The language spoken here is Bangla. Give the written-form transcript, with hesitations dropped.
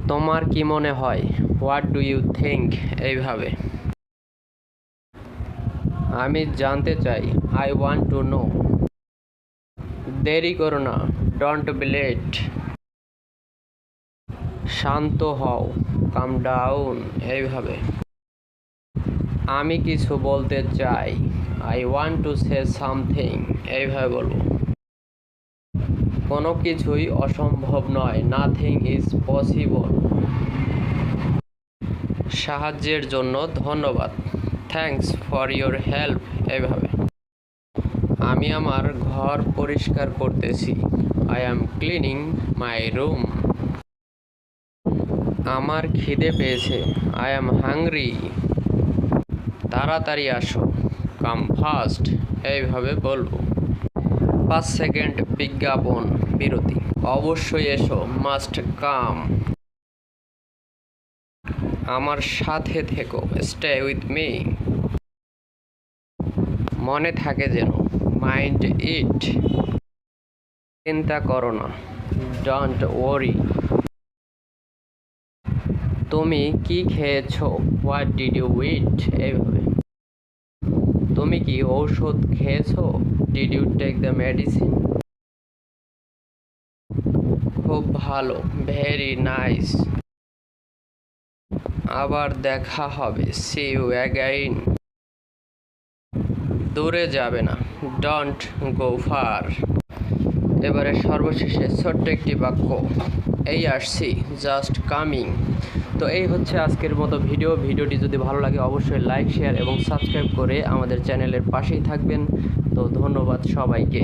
তোমার কি মনে হয়? What do you think? এইভাবে আমি জানতে চাই। I want to know. দেরি করো না। Don't be late. শান্ত হও। Calm down. এইভাবে আমি কিছু বলতে চাই। I want to say something. এইভাবে বলবো। কোনো কিছুই অসম্ভব নয়। Nothing is possible. সাহায্যের জন্য ধন্যবাদ। Thanks for your help. এইভাবে আমি আমার ঘর পরিষ্কার করতেছি। I am cleaning my room. আমার খিদে পেয়েছে। I am hungry. তাড়াতাড়ি আসো। Come fast. এইভাবে বলবো। 5 সেকেন্ড বিজ্ঞাপন বিরতি। অবশ্যই এসো। Must come. আমার সাথে থেকো। Stay with me. মনে থাকে যেন। Mind it. চিন্তা করো না। Don't worry. তুমি কি খেয়েছো? What did you eat? এইভাবে তুমি কি ঔষধ খেয়েছো? Did you take the medicine? খুব ভালো। Very nice. আবার দেখা হবে। See you again. দূরে যাবে না। Don't go far. এবারে সর্বশেষে ছোট্ট একটি বাক্য। এই আসছি। Just coming. তো এই হচ্ছে আজকের মতো ভিডিওটি যদি ভালো লাগে অবশ্যই লাইক, শেয়ার এবং সাবস্ক্রাইব করে আমাদের চ্যানেলের পাশেই থাকবেন। তো ধন্যবাদ সবাইকে।